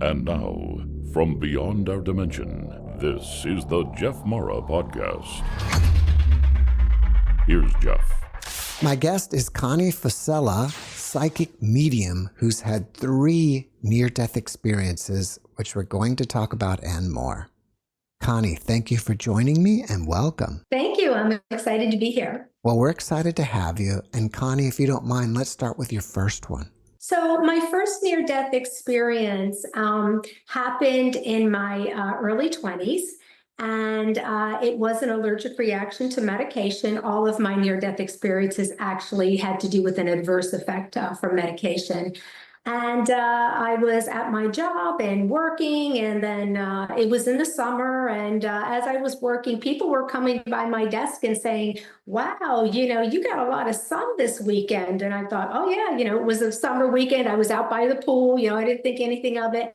And now, from beyond our dimension, this is the JeffMara podcast. Here's Jeff. My guest is Connie Fusella, psychic medium who's had 3 near-death experiences, which we're going to talk about and more. Connie, thank you for joining me and welcome. Thank you. I'm excited to be here. Well, we're excited to have you. And Connie, if you don't mind, let's start with your first one. So my first near-death experience happened in my early 20s, and it was an allergic reaction to medication. All of my near-death experiences actually had to do with an adverse effect from medication. And I was at my job and working, and then it was in the summer. And as I was working, people were coming by my desk and saying, wow, you got a lot of sun this weekend. And I thought, oh, yeah, it was a summer weekend. I was out by the pool. I didn't think anything of it.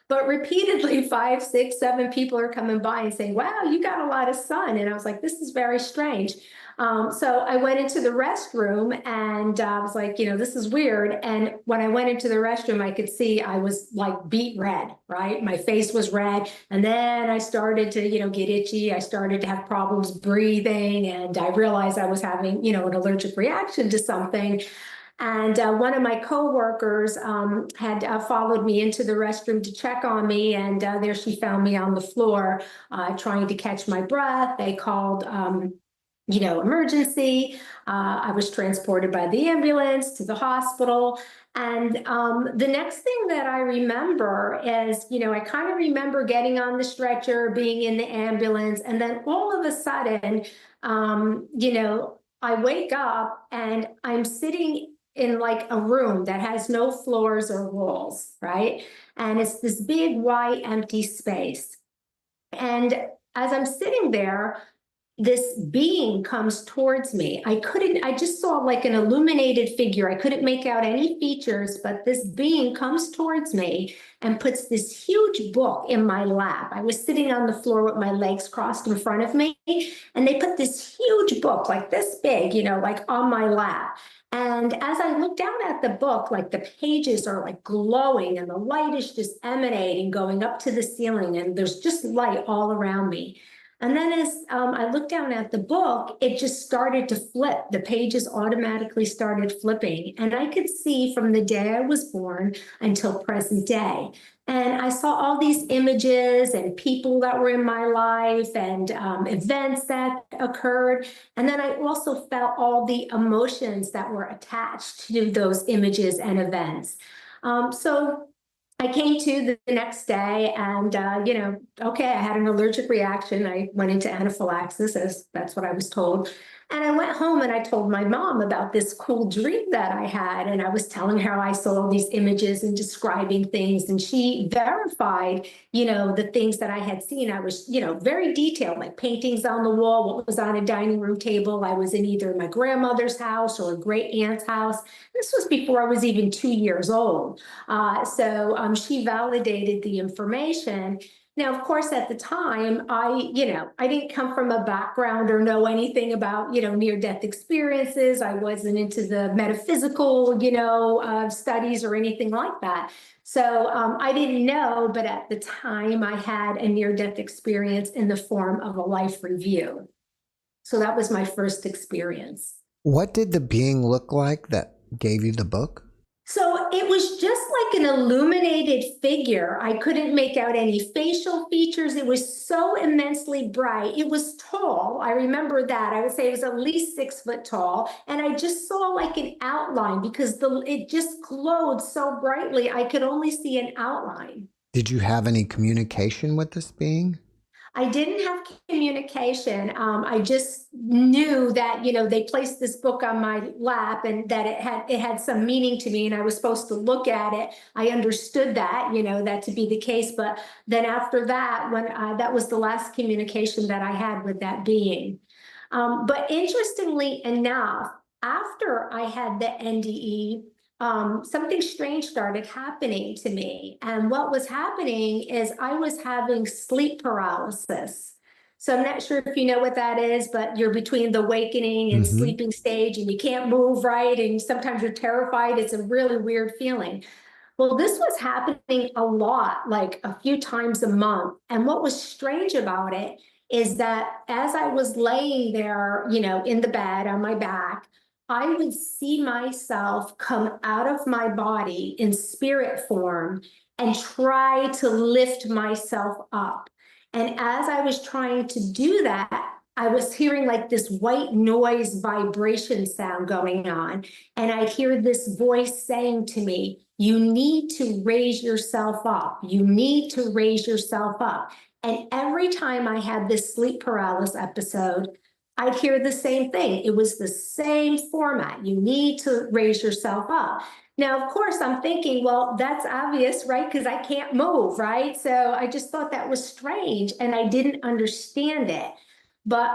But repeatedly, 5, 6, 7 people are coming by and saying, wow, you got a lot of sun. And I was like, this is very strange. So I went into the restroom and I was like, this is weird. And when I went into the restroom, I could see I was like beet red, right? My face was red. And then I started to, get itchy. I started to have problems breathing. And I realized I was having, an allergic reaction to something. And one of my coworkers had followed me into the restroom to check on me. And there she found me on the floor trying to catch my breath. They called emergency. I was transported by the ambulance to the hospital. And the next thing that I remember is, I kind of remember getting on the stretcher, being in the ambulance, and then all of a sudden, I wake up and I'm sitting in like a room that has no floors or walls, right? And it's this big, white, empty space. And as I'm sitting there, this being comes towards me. I just saw like an illuminated figure. I couldn't make out any features, but this being comes towards me and puts this huge book in my lap. I was sitting on the floor with my legs crossed in front of me, and they put this huge book, like this big, like on my lap. And as I look down at the book, like the pages are like glowing and the light is just emanating, going up to the ceiling, and there's just light all around me. And then as I looked down at the book, it just started to flip. The pages automatically started flipping. And I could see from the day I was born until present day. And I saw all these images and people that were in my life and events that occurred. And then I also felt all the emotions that were attached to those images and events. So I came to the next day and, okay, I had an allergic reaction. I went into anaphylaxis, as that's what I was told. And I went home and I told my mom about this cool dream that I had. And I was telling her I saw these images and describing things. And she verified, the things that I had seen. I was, very detailed, like paintings on the wall, what was on a dining room table. I was in either my grandmother's house or a great aunt's house. This was before I was even 2 years old. So she validated the information. Now, of course, at the time, I didn't come from a background or know anything about, near-death experiences. I wasn't into the metaphysical, studies or anything like that. So I didn't know, but at the time I had a near-death experience in the form of a life review. So that was my first experience. What did the being look like that gave you the book? So it was just like an illuminated figure. I couldn't make out any facial features. It was so immensely bright. It was tall. I remember that. I would say it was at least 6 foot tall. And I just saw like an outline because it just glowed so brightly. I could only see an outline. Did you have any communication with this being? I didn't have communication. I just knew that, they placed this book on my lap and that it had some meaning to me and I was supposed to look at it. I understood that, that to be the case. But then after that, when that was the last communication that I had with that being. But interestingly enough, after I had the NDE, something strange started happening to me. And what was happening is I was having sleep paralysis. So I'm not sure if you know what that is, but you're between the awakening and sleeping stage and you can't move right. And sometimes you're terrified. It's a really weird feeling. Well, this was happening a lot, like a few times a month. And what was strange about it is that as I was laying there, in the bed on my back, I would see myself come out of my body in spirit form and try to lift myself up. And as I was trying to do that, I was hearing like this white noise vibration sound going on. And I'd hear this voice saying to me, you need to raise yourself up. You need to raise yourself up. And every time I had this sleep paralysis episode, I'd hear the same thing. It was the same format. You need to raise yourself up. Now, of course, I'm thinking, well, that's obvious, right? Because I can't move, right? So I just thought that was strange and I didn't understand it. But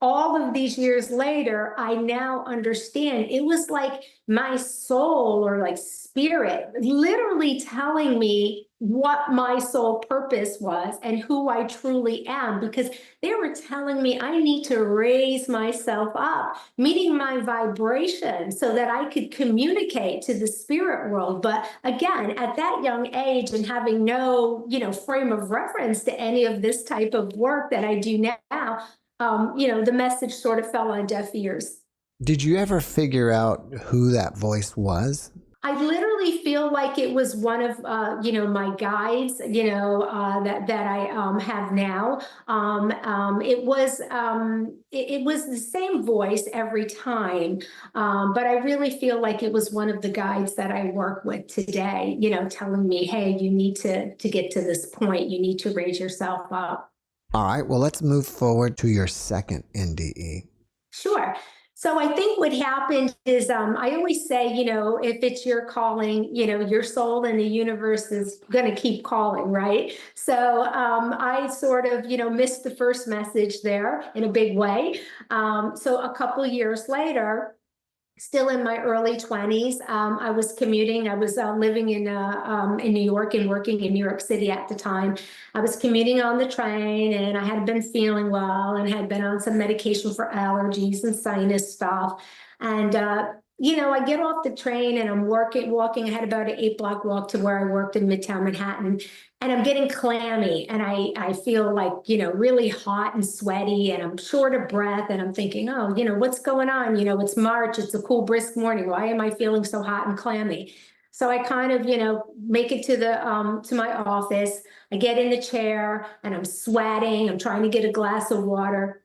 all of these years later, I now understand it was like my soul or like spirit literally telling me what my soul purpose was and who I truly am, because they were telling me I need to raise myself up, meeting my vibration so that I could communicate to the spirit world. But again, at that young age and having no, frame of reference to any of this type of work that I do now, the message sort of fell on deaf ears. Did you ever figure out who that voice was? I literally feel like it was one of, my guides, that I have now. It was the same voice every time, but I really feel like it was one of the guides that I work with today, telling me, hey, you need to get to this point. You need to raise yourself up. All right, well, let's move forward to your second NDE. Sure. So I think what happened is I always say, if it's your calling, your soul and the universe is going to keep calling, right? So I sort of, missed the first message there in a big way. So a couple years later, still in my early 20s, I was commuting. I was living in New York and working in New York City at the time. I was commuting on the train and I had been feeling well and had been on some medication for allergies and sinus stuff. And, I get off the train and I'm walking. I had about an 8-block walk to where I worked in Midtown Manhattan. And I'm getting clammy and I feel like, really hot and sweaty and I'm short of breath and I'm thinking, oh, what's going on? It's March, it's a cool, brisk morning. Why am I feeling so hot and clammy? So I kind of, make it to to my office. I get in the chair and I'm sweating. I'm trying to get a glass of water.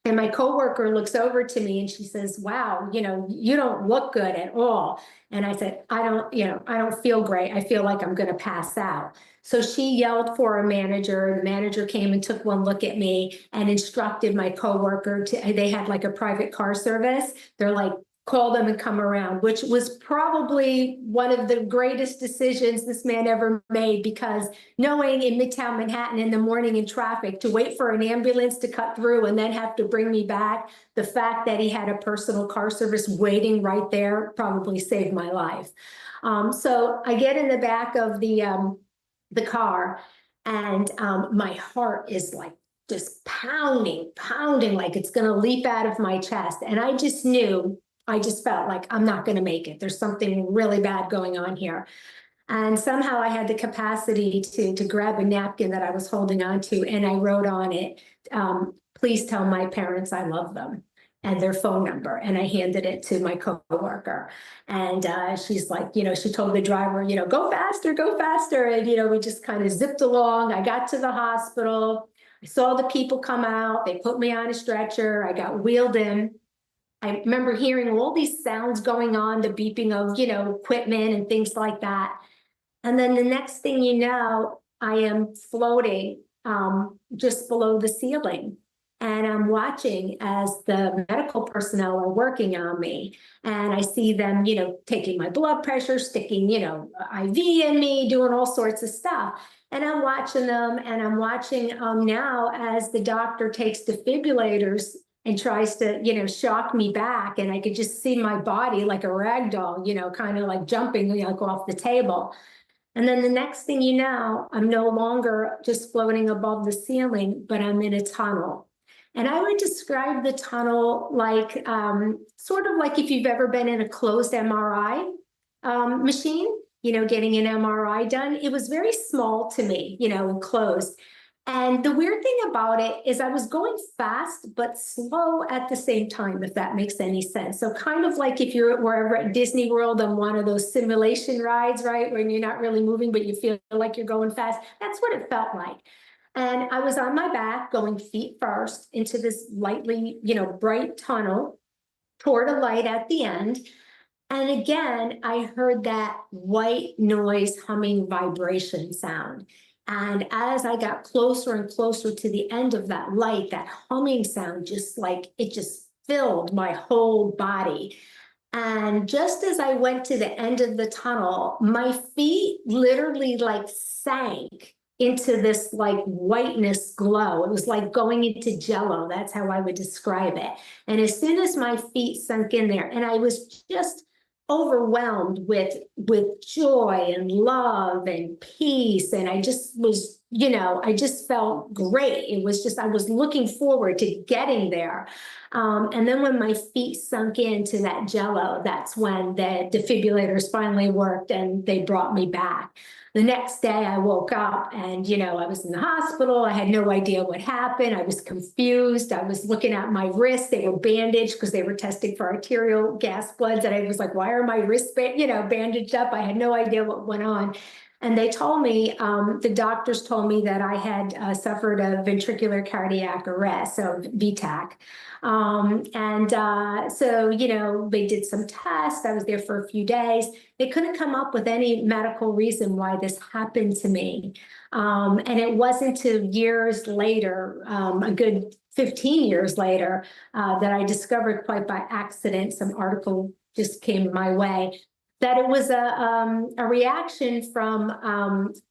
And my coworker looks over to me and she says, wow, you don't look good at all. And I said, I don't feel great. I feel like I'm going to pass out. So she yelled for a manager. The manager came and took one look at me and instructed my coworker they had like a private car service. They're like, call them and come around, which was probably one of the greatest decisions this man ever made, because knowing in Midtown Manhattan in the morning in traffic to wait for an ambulance to cut through and then have to bring me back, the fact that he had a personal car service waiting right there probably saved my life. So I get in the back of the car and my heart is like just pounding like it's going to leap out of my chest. And I just felt like I'm not going to make it. There's something really bad going on here. And somehow I had the capacity to grab a napkin that I was holding on to, and I wrote on it, please tell my parents I love them, and their phone number. And I handed it to my coworker. And she's like, she told the driver, go faster, go faster. And, we just kind of zipped along. I got to the hospital. I saw the people come out. They put me on a stretcher. I got wheeled in. I remember hearing all these sounds going on, the beeping of, equipment and things like that. And then the next thing you know, I am floating just below the ceiling. And I'm watching as the medical personnel are working on me. And I see them, taking my blood pressure, sticking, IV in me, doing all sorts of stuff. And I'm watching them, and I'm watching now as the doctor takes defibrillators and tries to, shock me back. And I could just see my body like a rag doll, kind of like jumping like off the table. And then the next thing you know, I'm no longer just floating above the ceiling, but I'm in a tunnel. And I would describe the tunnel like, sort of like if you've ever been in a closed MRI machine. getting an MRI done. It was very small to me, enclosed. And the weird thing about it is I was going fast, but slow at the same time, if that makes any sense. So kind of like if you're wherever at Disney World on one of those simulation rides, right, when you're not really moving, but you feel like you're going fast. That's what it felt like. And I was on my back going feet first into this lightly, bright tunnel toward a light at the end. And again, I heard that white noise humming vibration sound. And as I got closer and closer to the end of that light, that humming sound just filled my whole body. And just as I went to the end of the tunnel, my feet literally sank into this whiteness glow. It was like going into jello. That's how I would describe it. And as soon as my feet sunk in there, and I was just overwhelmed with joy and love and peace, and I just was, I just felt great. It was just, I was looking forward to getting there. And then when my feet sunk into that jello, that's when the defibrillators finally worked and they brought me back. The next day I woke up and, I was in the hospital. I had no idea what happened. I was confused. I was looking at my wrists. They were bandaged because they were testing for arterial gas bloods. And I was like, why are my wrists, bandaged up? I had no idea what went on. And they told me, the doctors told me that I had suffered a ventricular cardiac arrest, so VTAC. So, they did some tests. I was there for a few days. They couldn't come up with any medical reason why this happened to me. And it wasn't until years later, a good 15 years later, that I discovered quite by accident, some article just came my way, that it was a reaction from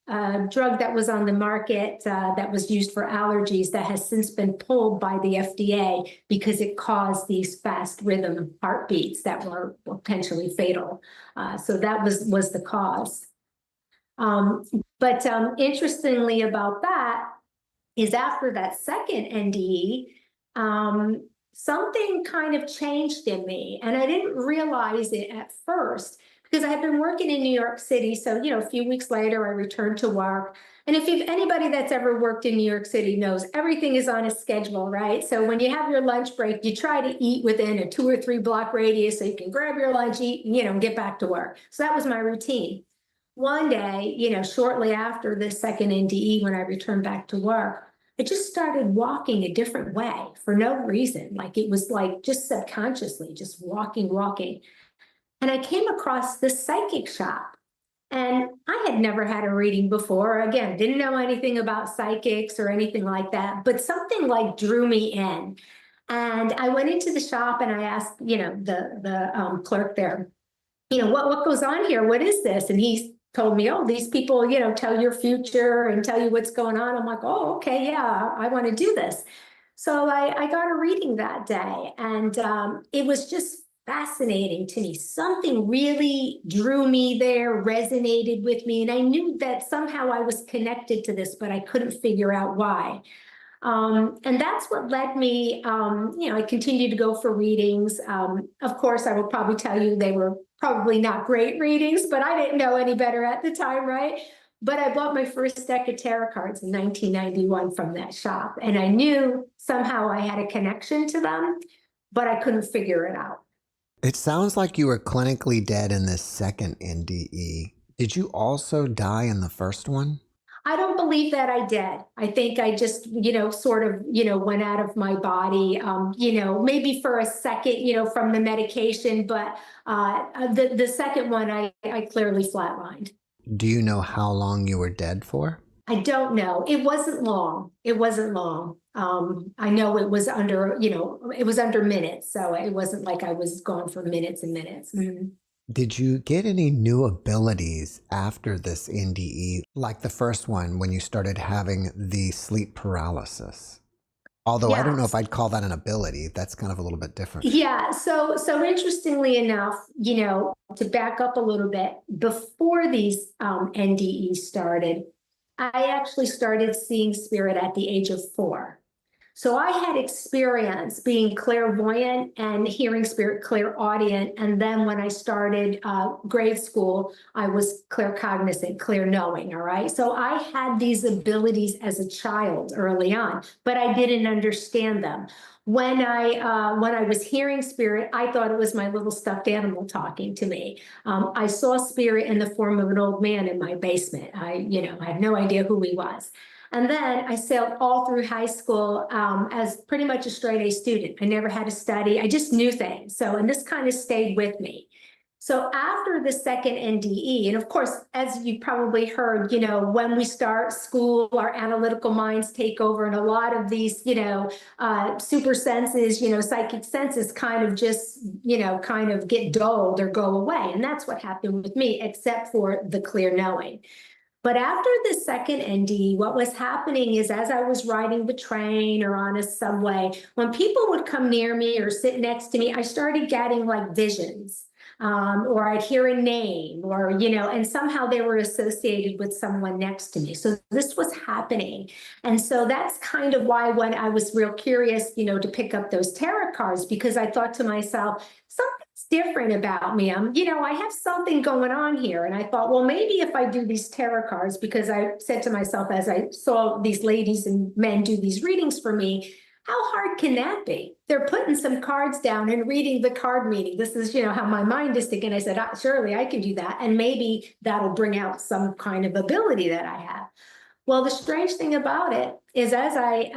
a drug that was on the market that was used for allergies that has since been pulled by the FDA because it caused these fast rhythm heartbeats that were potentially fatal. So that was the cause. But interestingly about that is after that second NDE, something kind of changed in me, and I didn't realize it at first, because I had been working in New York City. So, a few weeks later, I returned to work. And if anybody that's ever worked in New York City knows everything is on a schedule, right? So when you have your lunch break, you try to eat within a 2 or 3 block radius so you can grab your lunch, eat, and, get back to work. So that was my routine. One day, shortly after the second NDE, when I returned back to work, I just started walking a different way for no reason. It was just subconsciously, just walking. And I came across this psychic shop, and I had never had a reading before. Again, didn't know anything about psychics or anything like that, but something drew me in. And I went into the shop and I asked, the clerk there, what goes on here? What is this? And he told me, oh, these people, tell your future and tell you what's going on. I'm like, oh, okay, yeah, I want to do this. So I got a reading that day, and it was just fascinating to me. Something really drew me there, resonated with me, and I knew that somehow I was connected to this, but I couldn't figure out why. And that's what led me, I continued to go for readings. Of course, I will probably tell you they were probably not great readings, but I didn't know any better at the time, right? But I bought my first deck of tarot cards in 1991 from that shop, and I knew somehow I had a connection to them, but I couldn't figure it out. It sounds like you were clinically dead in this second NDE. Did you also die in the first one? I don't believe that I did. I think I just, sort of, went out of my body, maybe for a second, from the medication, but the second one, I clearly flatlined. Do you know how long you were dead for? I don't know. It wasn't long. I know it was under, it was under minutes. So it wasn't like I was gone for minutes and minutes. Mm-hmm. Did you get any new abilities after this NDE, like the first one when you started having the sleep paralysis? Although yes. I don't know if I'd call that an ability. That's kind of a little bit different. Yeah. So interestingly enough, to back up a little bit, before these NDEs started, I actually started seeing spirit at the age of 4. So I had experience being clairvoyant and hearing spirit, clairaudient. And then when I started grade school, I was claircognizant, clear knowing. All right. So I had these abilities as a child early on, but I didn't understand them. When I was hearing spirit, I thought it was my little stuffed animal talking to me. I saw spirit in the form of an old man in my basement. I had no idea who he was. And then I sailed all through high school as pretty much a straight A student. I never had to study. I just knew things. And this kind of stayed with me. So after the second NDE, and of course, as you probably heard, when we start school, our analytical minds take over, and a lot of these, super senses, psychic senses kind of just, kind of get dulled or go away. And that's what happened with me, except for the clear knowing. But after the second NDE, what was happening is as I was riding the train or on a subway, when people would come near me or sit next to me, I started getting like visions. Or I'd hear a name or, and somehow they were associated with someone next to me. So this was happening. And so that's kind of why when I was real curious, to pick up those tarot cards, because I thought to myself, something's different about me. I have something going on here. And I thought, well, maybe if I do these tarot cards, because I said to myself, as I saw these ladies and men do these readings for me, how hard can that be? They're putting some cards down and reading the card meaning. This is, how my mind is thinking. I said, surely I can do that. And maybe that'll bring out some kind of ability that I have. Well, the strange thing about it is as I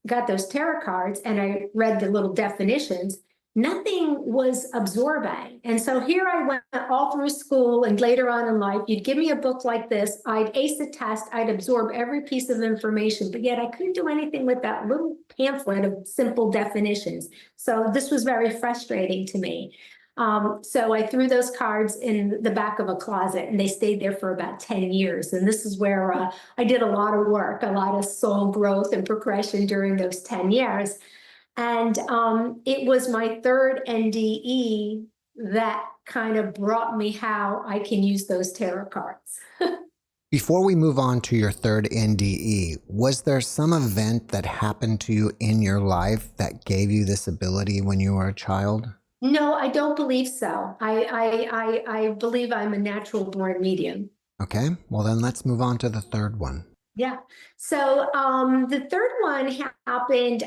got those tarot cards and I read the little definitions, nothing was absorbing. And so here I went all through school and later on in life, you'd give me a book like this, I'd ace a test, I'd absorb every piece of information, but yet I couldn't do anything with that little pamphlet of simple definitions. So this was very frustrating to me. So I threw those cards in the back of a closet and they stayed there for about 10 years. And this is where I did a lot of work, a lot of soul growth and progression during those 10 years. And it was my third NDE that kind of brought me how I can use those tarot cards. Before we move on to your third NDE, was there some event that happened to you in your life that gave you this ability when you were a child? No, I don't believe so. I believe I'm a natural born medium. Okay, well then let's move on to the third one. Yeah. So the third one happened,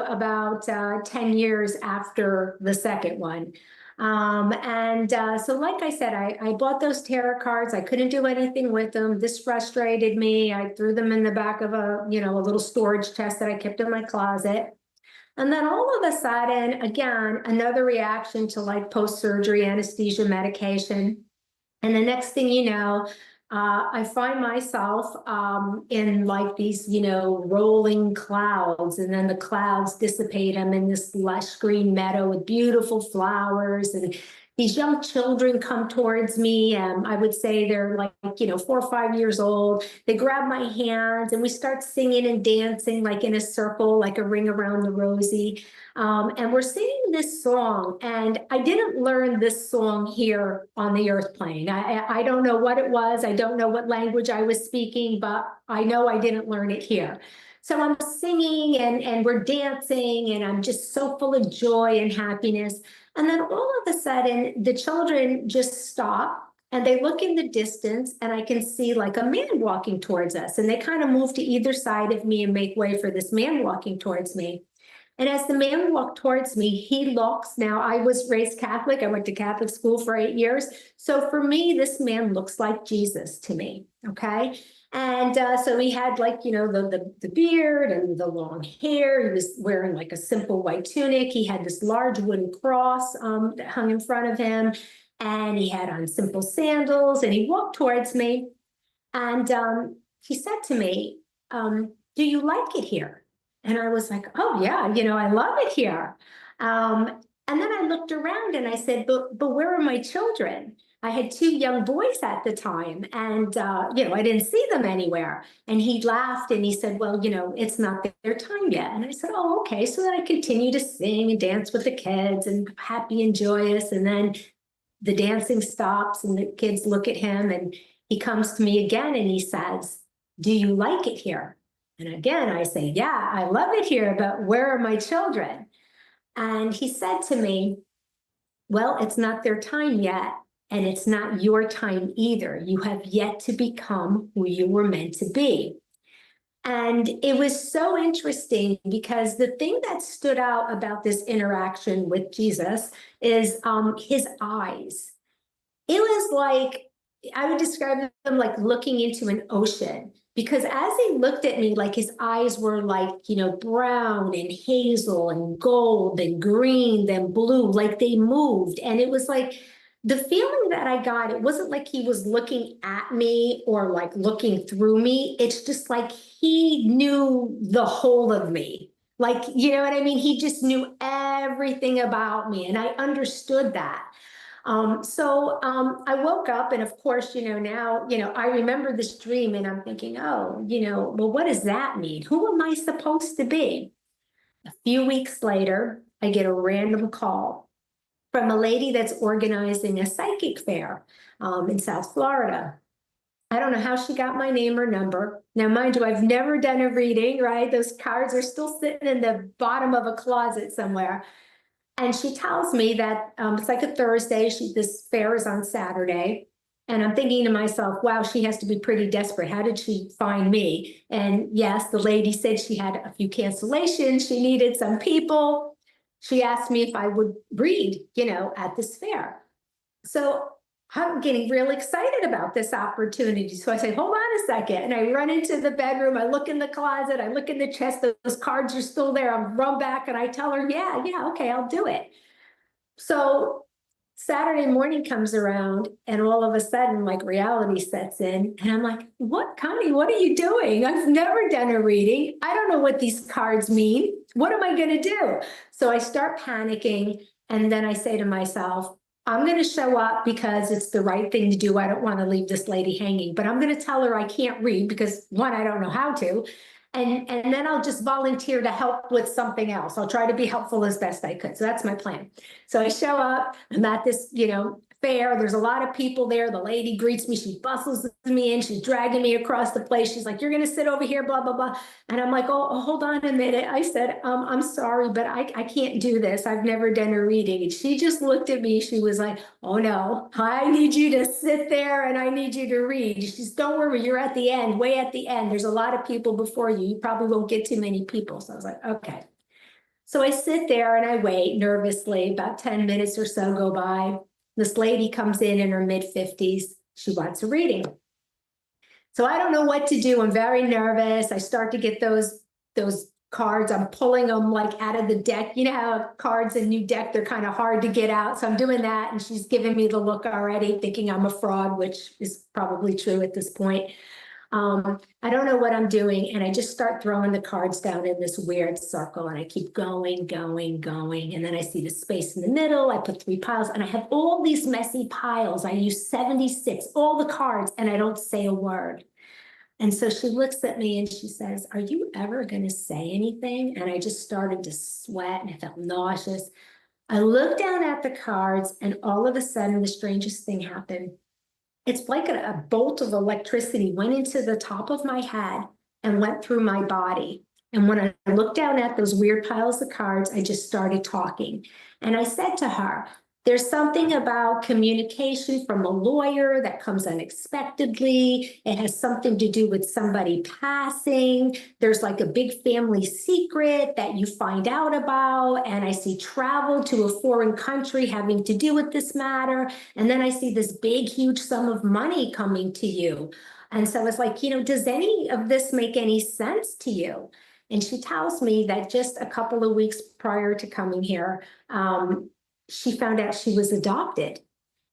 about 10 years after the second one. So like I said, I bought those tarot cards. I couldn't do anything with them. This frustrated me. I threw them in the back of a little storage chest that I kept in my closet. And then all of a sudden, again, another reaction to like post-surgery anesthesia medication. And the next thing you know, I find myself in like these, rolling clouds, and then the clouds dissipate. I'm in this lush green meadow with beautiful flowers, and these young children come towards me. I would say they're like, 4 or 5 years old. They grab my hands and we start singing and dancing like in a circle, like a ring around the rosy. And we're singing this song, and I didn't learn this song here on the earth plane. I don't know what it was. I don't know what language I was speaking, but I know I didn't learn it here. So I'm singing and we're dancing, and I'm just so full of joy and happiness. And then all of a sudden, the children just stop and they look in the distance, and I can see like a man walking towards us. And they kind of move to either side of me and make way for this man walking towards me. And as the man walked towards me, he looks, now I was raised Catholic. I went to Catholic school for 8 years. So for me, this man looks like Jesus to me, okay? And so he had like, the beard and the long hair. He was wearing like a simple white tunic. He had this large wooden cross that hung in front of him. And he had on simple sandals, and he walked towards me. And he said to me, do you like it here? And I was like, oh, yeah, I love it here. And then I looked around and I said, but where are my children? I had 2 young boys at the time, and, I didn't see them anywhere. And he laughed and he said, well, it's not their time yet. And I said, oh, okay. So then I continued to sing and dance with the kids and happy and joyous. And then the dancing stops and the kids look at him, and he comes to me again and he says, do you like it here? And again, I say, yeah, I love it here, but where are my children? And he said to me, well, it's not their time yet, and it's not your time either. You have yet to become who you were meant to be. And it was so interesting because the thing that stood out about this interaction with Jesus is his eyes. It was like, I would describe them like looking into an ocean, because as he looked at me, like his eyes were like, brown and hazel and gold and green, then blue, like they moved. And it was like, the feeling that I got, it wasn't like he was looking at me or like looking through me. It's just like he knew the whole of me. Like, you know what I mean? He just knew everything about me. And I understood that. I woke up, and of course, now, I remember this dream, and I'm thinking, oh, well, what does that mean? Who am I supposed to be? A few weeks later, I get a random call from a lady that's organizing a psychic fair in South Florida. I don't know how she got my name or number. Now, mind you, I've never done a reading, right? Those cards are still sitting in the bottom of a closet somewhere. And she tells me that it's like a Thursday. This fair is on Saturday. And I'm thinking to myself, wow, she has to be pretty desperate. How did she find me? And yes, the lady said she had a few cancellations. She needed some people. She asked me if I would read, at this fair. So I'm getting real excited about this opportunity. So I say, hold on a second. And I run into the bedroom. I look in the closet. I look in the chest. Those cards are still there. I run back and I tell her, yeah, okay, I'll do it. So Saturday morning comes around, and all of a sudden, like, reality sets in. And I'm like, what, Connie, what are you doing? I've never done a reading. I don't know what these cards mean. What am I going to do? So I start panicking. And then I say to myself, I'm going to show up because it's the right thing to do. I don't want to leave this lady hanging, but I'm going to tell her I can't read because, one, I don't know how to. And then I'll just volunteer to help with something else. I'll try to be helpful as best I could. So that's my plan. So I show up, I'm at this, fair. There's a lot of people there. The lady greets me. She bustles me in. She's dragging me across the place. She's like, you're going to sit over here, blah, blah, blah. And I'm like, oh, hold on a minute. I said, I'm sorry, but I can't do this. I've never done a reading. And she just looked at me. She was like, oh no, I need you to sit there and I need you to read. She says, don't worry, you're at the end, way at the end. There's a lot of people before you. You probably won't get too many people. So I was like, okay. So I sit there and I wait nervously. About 10 minutes or so go by. This lady comes in her mid-50s. She wants a reading. So I don't know what to do. I'm very nervous. I start to get those cards. I'm pulling them like out of the deck. You know how cards in new deck, they're kind of hard to get out. So I'm doing that. And she's giving me the look already, thinking I'm a fraud, which is probably true at this point. I don't know what I'm doing. And I just start throwing the cards down in this weird circle. And I keep going. And then I see the space in the middle. I put 3 piles and I have all these messy piles. I use 76, all the cards, and I don't say a word. And so she looks at me and she says, are you ever going to say anything? And I just started to sweat and I felt nauseous. I looked down at the cards and all of a sudden the strangest thing happened. It's like a bolt of electricity went into the top of my head and went through my body. And when I looked down at those weird piles of cards, I just started talking. And I said to her, there's something about communication from a lawyer that comes unexpectedly. It has something to do with somebody passing. There's like a big family secret that you find out about. And I see travel to a foreign country having to do with this matter. And then I see this big, huge sum of money coming to you. And so it's like, does any of this make any sense to you? And she tells me that just a couple of weeks prior to coming here, she found out she was adopted,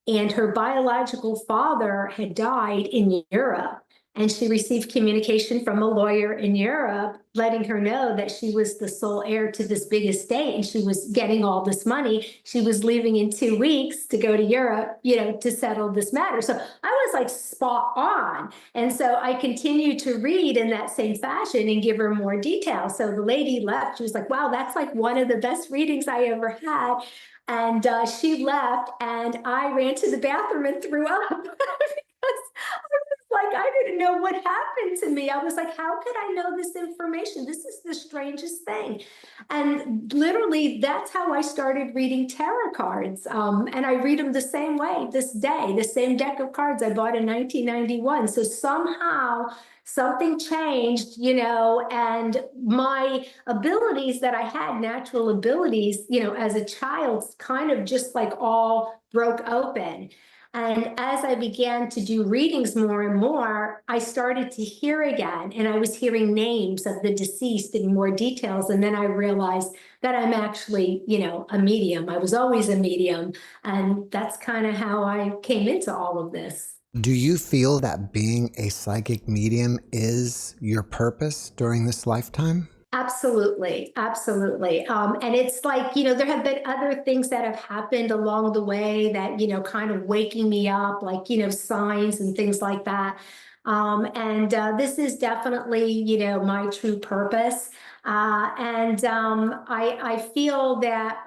and her biological father had died in Europe. And she received communication from a lawyer in Europe letting her know that she was the sole heir to this big estate and she was getting all this money. She was leaving in 2 weeks to go to Europe, to settle this matter. So I was like spot on. And so I continued to read in that same fashion and give her more details. So the lady left. She was like, wow, that's like one of the best readings I ever had. And she left and I ran to the bathroom and threw up because I was like, I didn't know what happened to me. I was like, how could I know this information? This is the strangest thing. And literally, that's how I started reading tarot cards. And I read them the same way this day, the same deck of cards I bought in 1991. So somehow something changed, and my abilities that I had, natural abilities, as a child, kind of just like all broke open. And as I began to do readings more and more, I started to hear again, and I was hearing names of the deceased in more details. And then I realized that I'm actually, a medium. I was always a medium. And that's kind of how I came into all of this. Do you feel that being a psychic medium is your purpose during this lifetime? Absolutely, absolutely. And it's like, there have been other things that have happened along the way that, kind of waking me up, like, signs and things like that. And this is definitely, my true purpose. I feel that,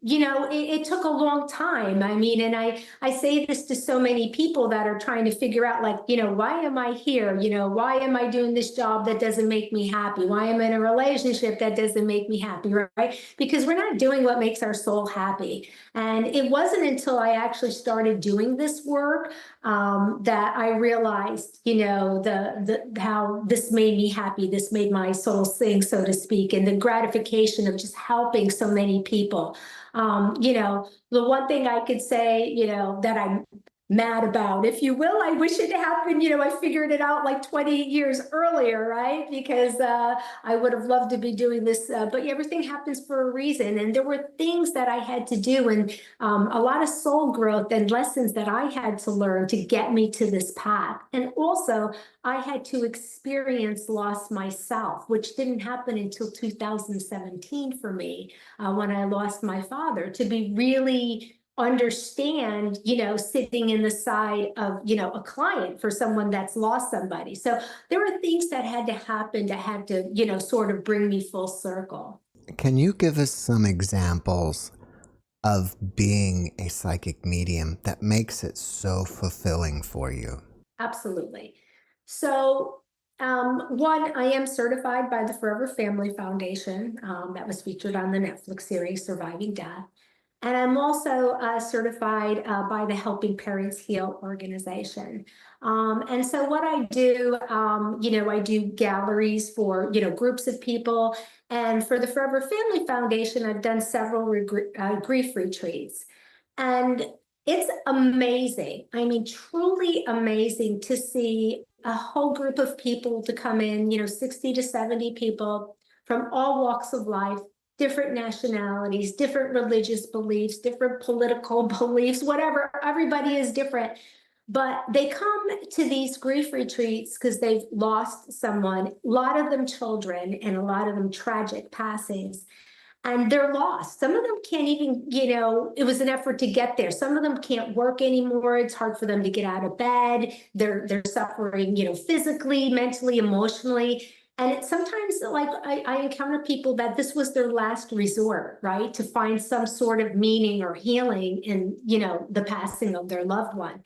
it took a long time. I mean, and I say this to so many people that are trying to figure out, like, why am I here? Why am I doing this job that doesn't make me happy? Why am I in a relationship that doesn't make me happy, right? Because we're not doing what makes our soul happy. And it wasn't until I actually started doing this work that I realized, how this made me happy. This made my soul sing, so to speak, and the gratification of just helping so many people. The one thing I could say, that I'm mad about, if you will, I wish it happened, I figured it out like 20 years earlier, right? Because I would have loved to be doing this, but everything happens for a reason. And there were things that I had to do, and a lot of soul growth and lessons that I had to learn to get me to this path. And also, I had to experience loss myself, which didn't happen until 2017 for me, when I lost my father, to be really understand, sitting in the side of, a client for someone that's lost somebody. So there were things that had to happen that had to, sort of bring me full circle. Can you give us some examples of being a psychic medium that makes it so fulfilling for you? Absolutely. So, one, I am certified by the Forever Family Foundation, that was featured on the Netflix series Surviving Death. And I'm also certified by the Helping Parents Heal organization. And so what I do, I do galleries for, groups of people. And for the Forever Family Foundation, I've done several grief retreats. And it's amazing. I mean, truly amazing to see a whole group of people to come in, 60 to 70 people from all walks of life, different nationalities, different religious beliefs, different political beliefs, whatever. Everybody is different. But they come to these grief retreats because they've lost someone, a lot of them children, and a lot of them tragic passings. And they're lost. Some of them can't even, it was an effort to get there. Some of them can't work anymore. It's hard for them to get out of bed. They're suffering, physically, mentally, emotionally. And it's sometimes like I encounter people that this was their last resort, right? To find some sort of meaning or healing in, the passing of their loved one.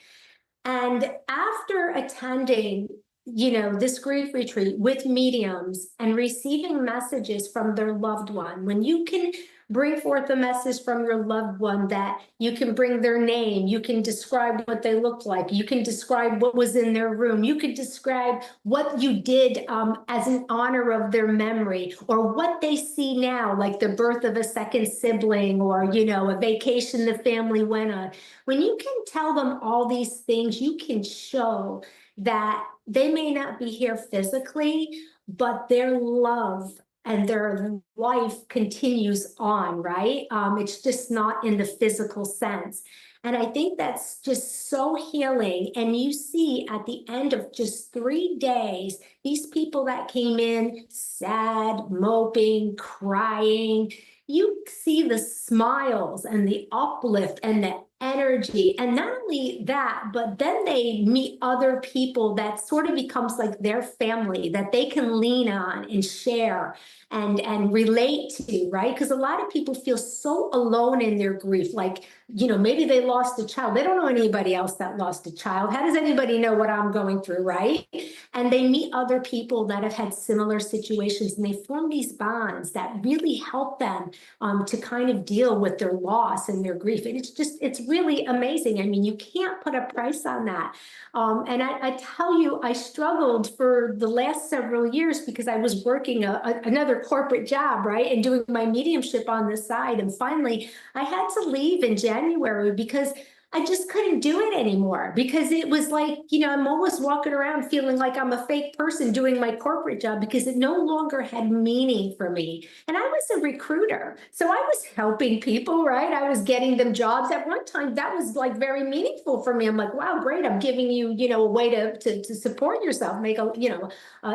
And after attending, this grief retreat with mediums and receiving messages from their loved one, when you can bring forth a message from your loved one that you can bring their name, you can describe what they looked like, you can describe what was in their room, you could describe what you did as an honor of their memory, or what they see now, like the birth of a second sibling, or, a vacation the family went on. When you can tell them all these things, you can show that they may not be here physically, but their love and their life continues on, right? It's just not in the physical sense. And I think that's just so healing. And you see at the end of just 3 days, these people that came in sad, moping, crying, you see the smiles and the uplift and the energy. And not only that, but then they meet other people that sort of becomes like their family that they can lean on and share and relate to, right? Because a lot of people feel so alone in their grief. Like, maybe they lost a child. They don't know anybody else that lost a child. How does anybody know what I'm going through, right? And they meet other people that have had similar situations, and they form these bonds that really help them to kind of deal with their loss and their grief. And it's really amazing. I mean, you can't put a price on that. And I tell you, I struggled for the last several years because I was working another corporate job, right? And doing my mediumship on the side. And finally, I had to leave in January because I just couldn't do it anymore, because it was like, I'm always walking around feeling like I'm a fake person doing my corporate job because it no longer had meaning for me. And I was a recruiter, so I was helping people, right? I was getting them jobs. At one time, that was like very meaningful for me. I'm like, wow, great. I'm giving you, a way to support yourself, make an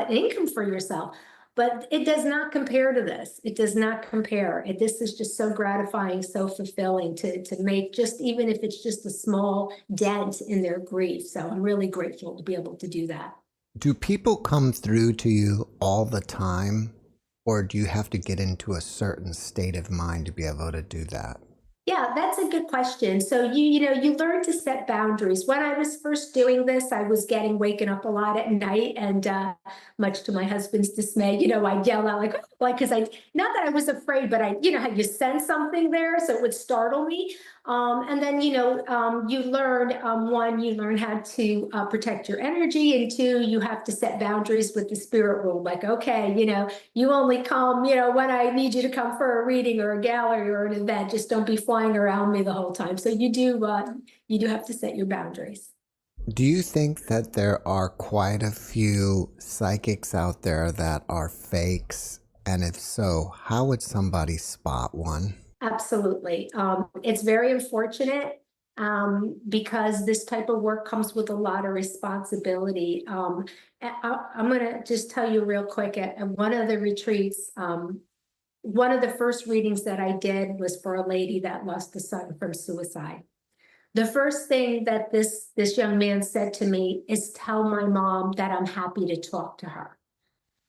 income for yourself. But it does not compare to this. It does not compare. This is just so gratifying, so fulfilling to make, just even if it's just a small dent in their grief. So I'm really grateful to be able to do that. Do people come through to you all the time, or do you have to get into a certain state of mind to be able to do that? Yeah, that's a good question. So you learn to set boundaries. When I was first doing this, I was waking up a lot at night, and much to my husband's dismay, I'd yell out like, because not that I was afraid, but how you sense something there, so it would startle me. And then you learn one, you learn how to protect your energy, and two, you have to set boundaries with the spirit world. Like, okay, you only come, when I need you to come for a reading or a gallery or an event. Just don't be flying around me the whole time. So you do have to set your boundaries. Do you think that there are quite a few psychics out there that are fakes? And if so, how would somebody spot one? Absolutely. It's very unfortunate because this type of work comes with a lot of responsibility. I'm going to just tell you real quick, at one of the retreats, one of the first readings that I did was for a lady that lost a son from suicide. The first thing that this young man said to me is, tell my mom that I'm happy to talk to her.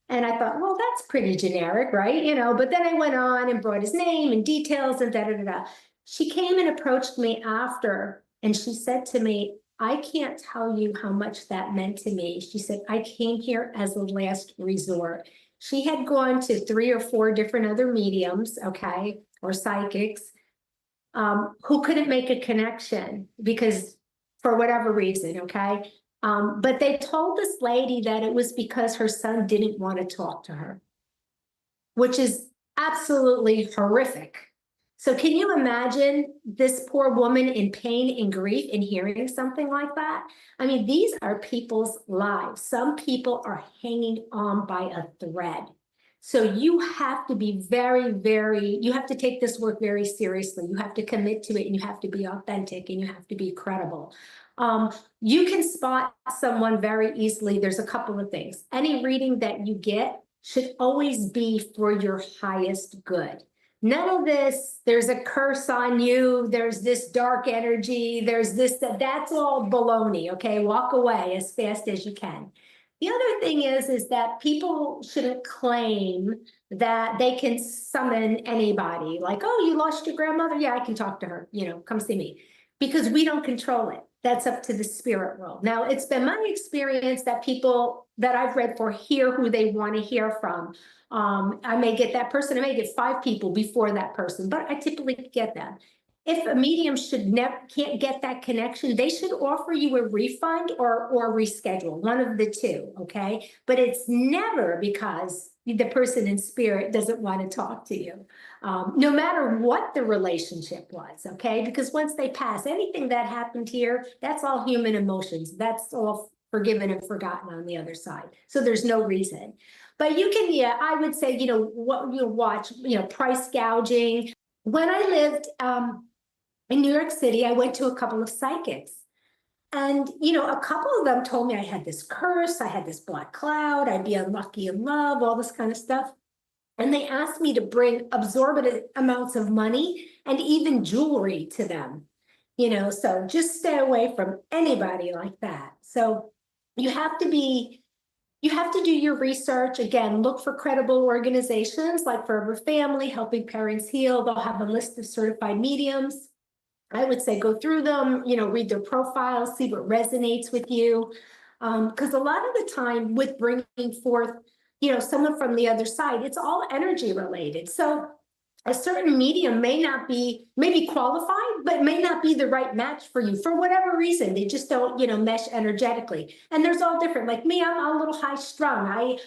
And I thought, well, that's pretty generic, right? But then I went on and brought his name and details and da-da-da-da. She came and approached me after, and she said to me, I can't tell you how much that meant to me. She said, I came here as a last resort. She had gone to 3 or 4 different other mediums, okay, or psychics, who couldn't make a connection because for whatever reason, okay? But they told this lady that it was because her son didn't want to talk to her, which is absolutely horrific. So can you imagine this poor woman in pain and grief and hearing something like that? I mean, these are people's lives. Some people are hanging on by a thread. So you have to be you have to take this work very seriously. You have to commit to it, and you have to be authentic, and you have to be credible. You can spot someone very easily. There's a couple of things. Any reading that you get should always be for your highest good. None of this, there's a curse on you, there's this dark energy, there's this, that's all baloney, okay? Walk away as fast as you can. The other thing is that people shouldn't claim that they can summon anybody. Like, oh, you lost your grandmother? Yeah, I can talk to her, come see me. Because we don't control it. That's up to the spirit world. Now, it's been my experience that people that I've read for hear who they want to hear from. I may get that person, I may get 5 people before that person, but I typically get them. If a medium can't get that connection, they should offer you a refund or reschedule, one of the two, okay? But it's never because the person in spirit doesn't want to talk to you, no matter what the relationship was, okay? Because once they pass, anything that happened here, that's all human emotions. That's all forgiven and forgotten on the other side. So there's no reason. But you can, yeah, I would say, what you'll watch, price gouging. When I lived in New York City, I went to a couple of psychics. And, a couple of them told me I had this curse, I had this black cloud, I'd be unlucky in love, all this kind of stuff. And they asked me to bring exorbitant amounts of money and even jewelry to them. So just stay away from anybody like that. So you have to do your research. Again, look for credible organizations like Forever Family, Helping Parents Heal. They'll have a list of certified mediums. I would say go through them, read their profiles, see what resonates with you. Because a lot of the time with bringing forth, someone from the other side, it's all energy related. So a certain medium may be qualified, but may not be the right match for you for whatever reason. They just don't, mesh energetically. And there's all different. Like me, I'm a little high strung.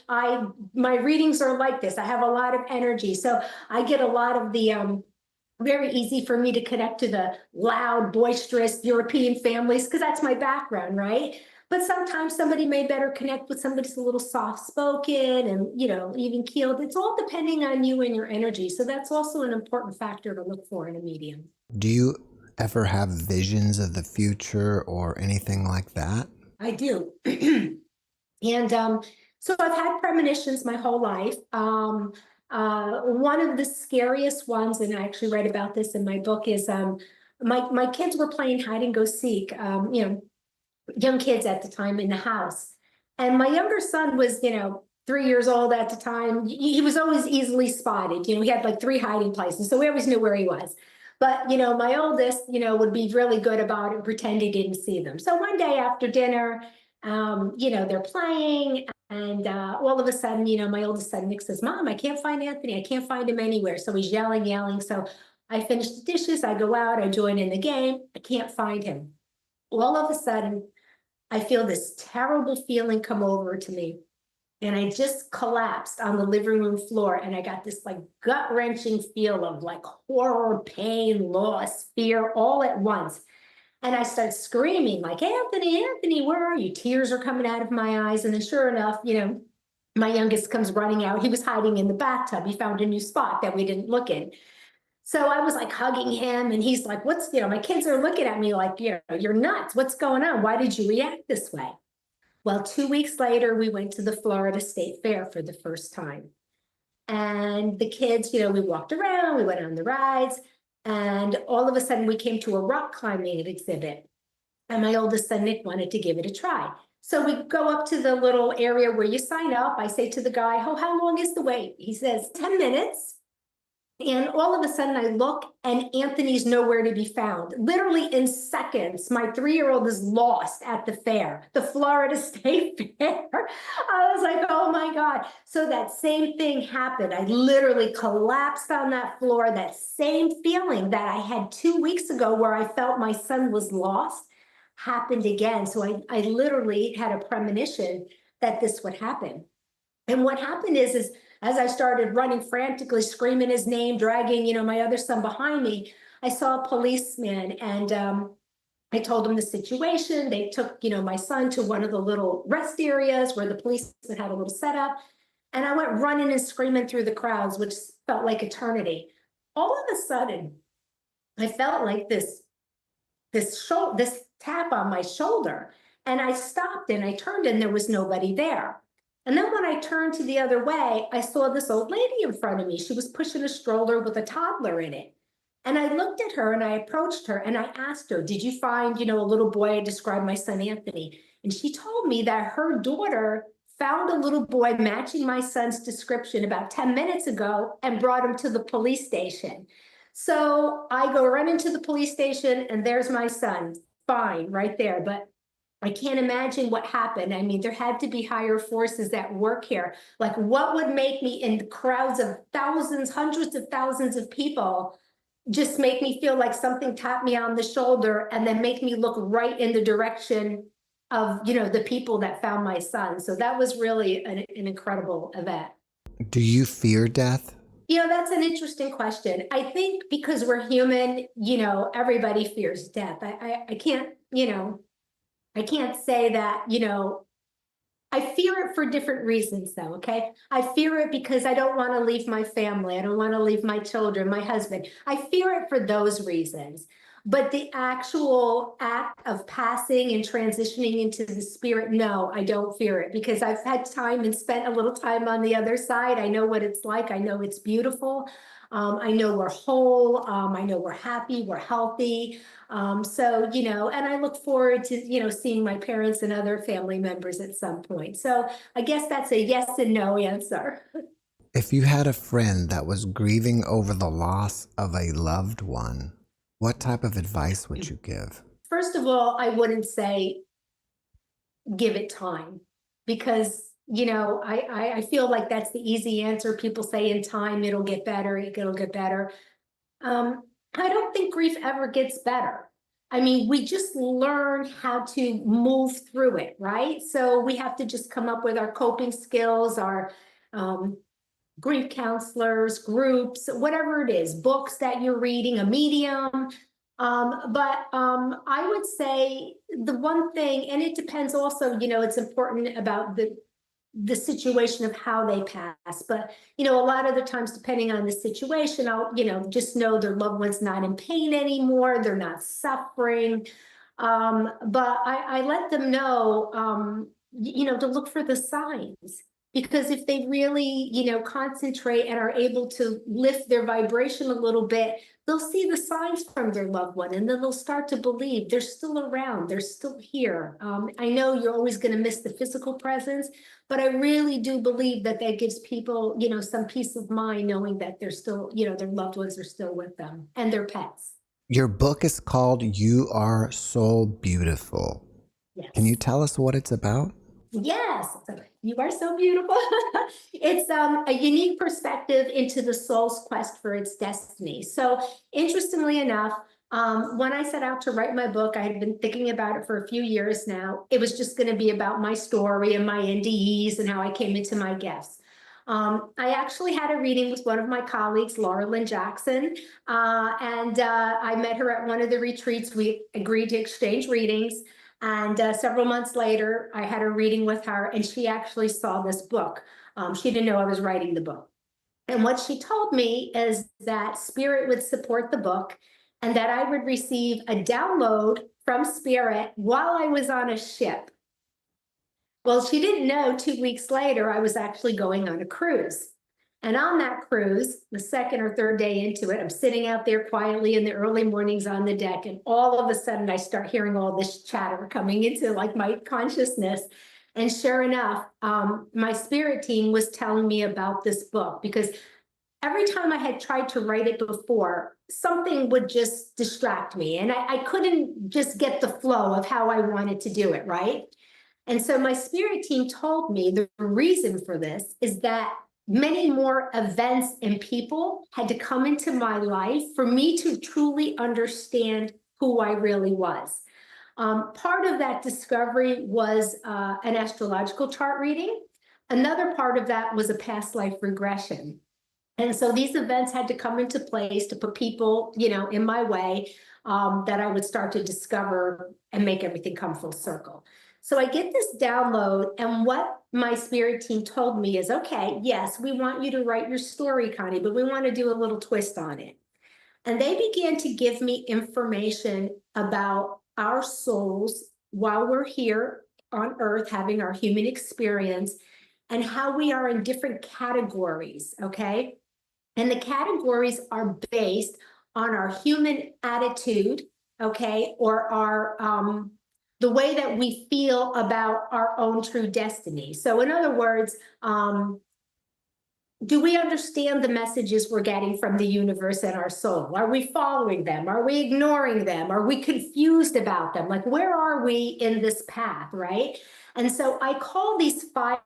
My readings are like this. I have a lot of energy. So I get a lot of the, very easy for me to connect to the loud, boisterous European families because that's my background, right? But sometimes somebody may better connect with somebody who's a little soft-spoken and, even keeled. It's all depending on you and your energy. So that's also an important factor to look for in a medium. Do you ever have visions of the future or anything like that? I do. And so I've had premonitions my whole life. One of the scariest ones, and I actually write about this in my book, is my kids were playing hide and go seek, young kids at the time in the house. And my younger son was, 3 years old at the time. He was always easily spotted. He had like 3 hiding places, so we always knew where he was. But, my oldest, would be really good about it and pretend he didn't see them. So one day after dinner, they're playing, and all of a sudden, my oldest son, Nick, says, "Mom, I can't find Anthony. I can't find him anywhere." So he's yelling. So I finish the dishes, I go out, I join in the game. I can't find him. All of a sudden, I feel this terrible feeling come over to me. And I just collapsed on the living room floor. And I got this like gut wrenching feel of like horror, pain, loss, fear, all at once. And I start screaming like, Anthony, where are you?" Tears are coming out of my eyes. And then sure enough, my youngest comes running out. He was hiding in the bathtub. He found a new spot that we didn't look in. So I was like hugging him and he's like, my kids are looking at me like, "You're nuts. What's going on? Why did you react this way?" Well, 2 weeks later, we went to the Florida State Fair for the first time. And the kids, we walked around, we went on the rides, and all of a sudden we came to a rock climbing exhibit. And my oldest son, Nick, wanted to give it a try. So we go up to the little area where you sign up. I say to the guy, "Oh, how long is the wait?" He says, 10 minutes. And all of a sudden I look and Anthony's nowhere to be found. Literally in seconds, my 3-year-old is lost at the fair, the Florida State Fair. I was like, oh my God. So that same thing happened. I literally collapsed on that floor. That same feeling that I had 2 weeks ago where I felt my son was lost happened again. So I literally had a premonition that this would happen. And what happened is as I started running frantically, screaming his name, dragging, my other son behind me, I saw a policeman and I told him the situation. They took, my son to one of the little rest areas where the police had a little setup. And I went running and screaming through the crowds, which felt like eternity. All of a sudden, I felt like this tap on my shoulder. And I stopped and I turned and there was nobody there. And then when I turned to the other way, I saw this old lady in front of me. She was pushing a stroller with a toddler in it. And I looked at her and I approached her and I asked her, "Did you find, a little boy?" I described my son, Anthony. And she told me that her daughter found a little boy matching my son's description about 10 minutes ago and brought him to the police station. So I go running to the police station and there's my son, fine, right there. But I can't imagine what happened. I mean, there had to be higher forces at work here. Like, what would make me in crowds of thousands, hundreds of thousands of people, just make me feel like something tapped me on the shoulder and then make me look right in the direction of, the people that found my son. So that was really an incredible event. Do you fear death? That's an interesting question. I think because we're human, everybody fears death. I can't, I can't say that, I fear it for different reasons though, okay? I fear it because I don't want to leave my family. I don't want to leave my children, my husband. I fear it for those reasons. But the actual act of passing and transitioning into the spirit, no, I don't fear it, because I've had time and spent a little time on the other side. I know what it's like. I know it's beautiful. I know we're whole. I know we're happy, we're healthy. So, and I look forward to, seeing my parents and other family members at some point. So I guess that's a yes and no answer. If you had a friend that was grieving over the loss of a loved one, what type of advice would you give? First of all, I wouldn't say give it time, because I feel like that's the easy answer. People say in time it'll get better, it'll get better. I don't think grief ever gets better. I mean, we just learn how to move through it, right? So we have to just come up with our coping skills, our grief counselors, groups, whatever it is, books that you're reading, a medium. But I would say the one thing, and it depends also, it's important about the situation of how they pass. But, a lot of the times, depending on the situation, I'll, just know their loved one's not in pain anymore. They're not suffering. But I let them know, to look for the signs. Because if they really, concentrate and are able to lift their vibration a little bit, they'll see the signs from their loved one, and then they'll start to believe they're still around, they're still here. I know you're always going to miss the physical presence, but I really do believe that gives people, some peace of mind knowing that they're still, their loved ones are still with them, and their pets. Your book is called You Are So Beautiful. Yes. Can you tell us what it's about? Yes, you are so beautiful. It's a unique perspective into the soul's quest for its destiny. So interestingly enough, when I set out to write my book, I had been thinking about it for a few years now. It was just going to be about my story and my NDEs and how I came into my gifts. I actually had a reading with one of my colleagues, Laura Lynn Jackson, and I met her at one of the retreats. We agreed to exchange readings. And several months later, I had a reading with her, and she actually saw this book. She didn't know I was writing the book. And what she told me is that Spirit would support the book, and that I would receive a download from Spirit while I was on a ship. Well, she didn't know 2 weeks later, I was actually going on a cruise. And on that cruise, the second or third day into it, I'm sitting out there quietly in the early mornings on the deck, and all of a sudden I start hearing all this chatter coming into my consciousness. And sure enough, my spirit team was telling me about this book, because every time I had tried to write it before, something would just distract me, and I couldn't just get the flow of how I wanted to do it, right? And so my spirit team told me the reason for this is that many more events and people had to come into my life for me to truly understand who I really was. Part of that discovery was an astrological chart reading. Another part of that was a past life regression. And so these events had to come into place to put people, in my way, that I would start to discover and make everything come full circle. So I get this download, and what my spirit team told me is, okay, yes, we want you to write your story, Connie, but we want to do a little twist on it. And they began to give me information about our souls while we're here on Earth having our human experience, and how we are in different categories, okay? And the categories are based on our human attitude, okay, or our the way that we feel about our own true destiny. So in other words, do we understand the messages we're getting from the universe and our soul? Are we following them? Are we ignoring them? Are we confused about them? Like, where are we in this path, right? And so I call these 5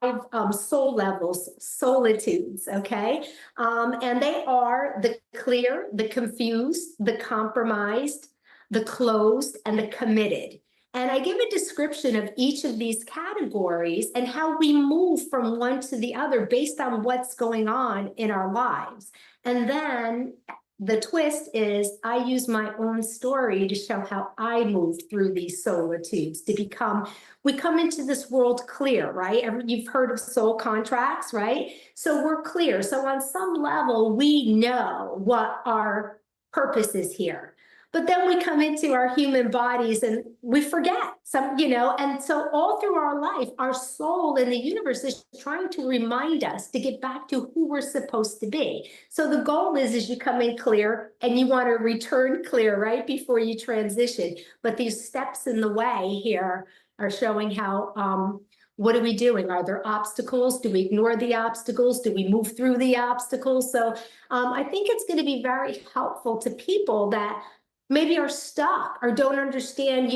soul levels solitudes, okay? And they are the clear, the confused, the compromised, the closed, and the committed. And I give a description of each of these categories and how we move from one to the other based on what's going on in our lives. And then the twist is I use my own story to show how I moved through these solitudes to become, we come into this world clear, right? You've heard of soul contracts, right? So we're clear. So on some level, we know what our purpose is here. But then we come into our human bodies and we forget some, and so all through our life, our soul in the universe is trying to remind us to get back to who we're supposed to be. So the goal is you come in clear and you want to return clear right before you transition. But these steps in the way here are showing how, what are we doing? Are there obstacles? Do we ignore the obstacles? Do we move through the obstacles? So I think it's going to be very helpful to people that maybe are stuck or don't understand,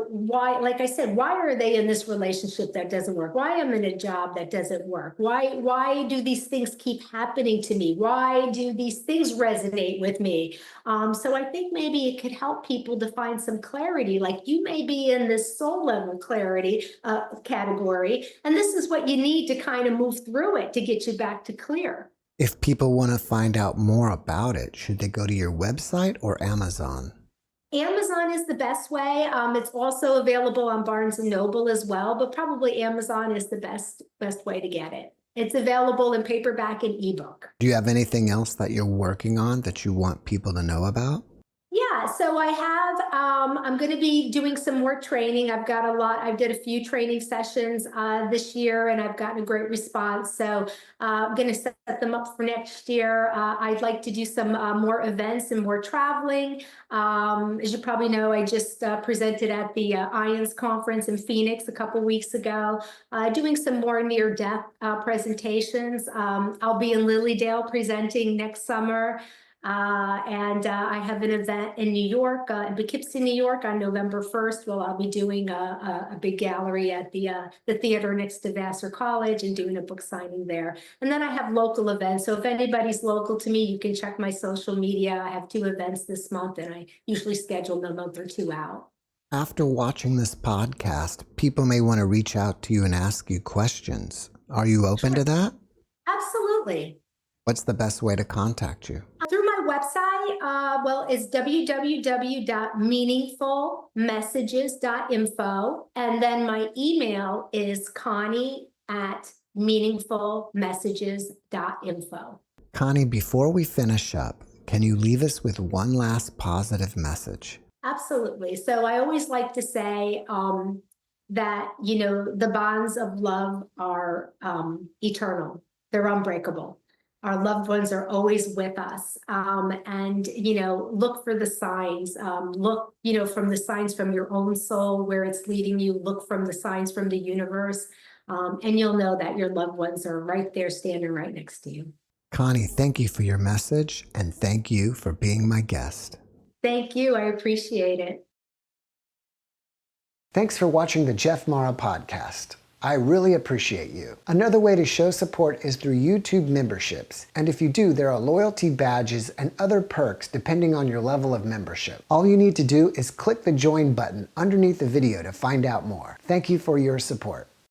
why, like I said, why are they in this relationship that doesn't work? Why am I in a job that doesn't work? Why do these things keep happening to me? Why do these things resonate with me? So I think maybe it could help people to find some clarity. Like you may be in this soul level clarity category, and this is what you need to kind of move through it to get you back to clear. If people want to find out more about it, should they go to your website or Amazon? Amazon is the best way. It's also available on Barnes and Noble as well, but probably Amazon is the best way to get it. It's available in paperback and ebook. Do you have anything else that you're working on that you want people to know about? Yeah, so I have, I'm going to be doing some more training. I did a few training sessions this year, and I've gotten a great response. So I'm going to set them up for next year. I'd like to do some more events and more traveling. As you probably know, I just presented at the IONS conference in Phoenix a couple weeks ago, doing some more near-death presentations. I'll be in Lilydale presenting next summer. And I have an event in New York, in Poughkeepsie, New York on November 1st. Well, I'll be doing a big gallery at the theater next to Vassar College and doing a book signing there. And then I have local events. So if anybody's local to me, you can check my social media. I have 2 events this month, and I usually schedule them a month or 2 out. After watching this podcast, people may want to reach out to you and ask you questions. Are you open to that? Absolutely. What's the best way to contact you? Through my website, it's www.meaningfulmessages.info. And then my email is connie@meaningfulmessages.info. Connie, before we finish up, can you leave us with one last positive message? Absolutely. So I always like to say that, the bonds of love are eternal. They're unbreakable. Our loved ones are always with us. And, look for the signs. Look, from the signs from your own soul, where it's leading you. Look from the signs from the universe. And you'll know that your loved ones are right there standing right next to you. Connie, thank you for your message, and thank you for being my guest. Thank you. I appreciate it. Thanks for watching the JeffMara podcast. I really appreciate you. Another way to show support is through YouTube memberships. And if you do, there are loyalty badges and other perks depending on your level of membership. All you need to do is click the join button underneath the video to find out more. Thank you for your support.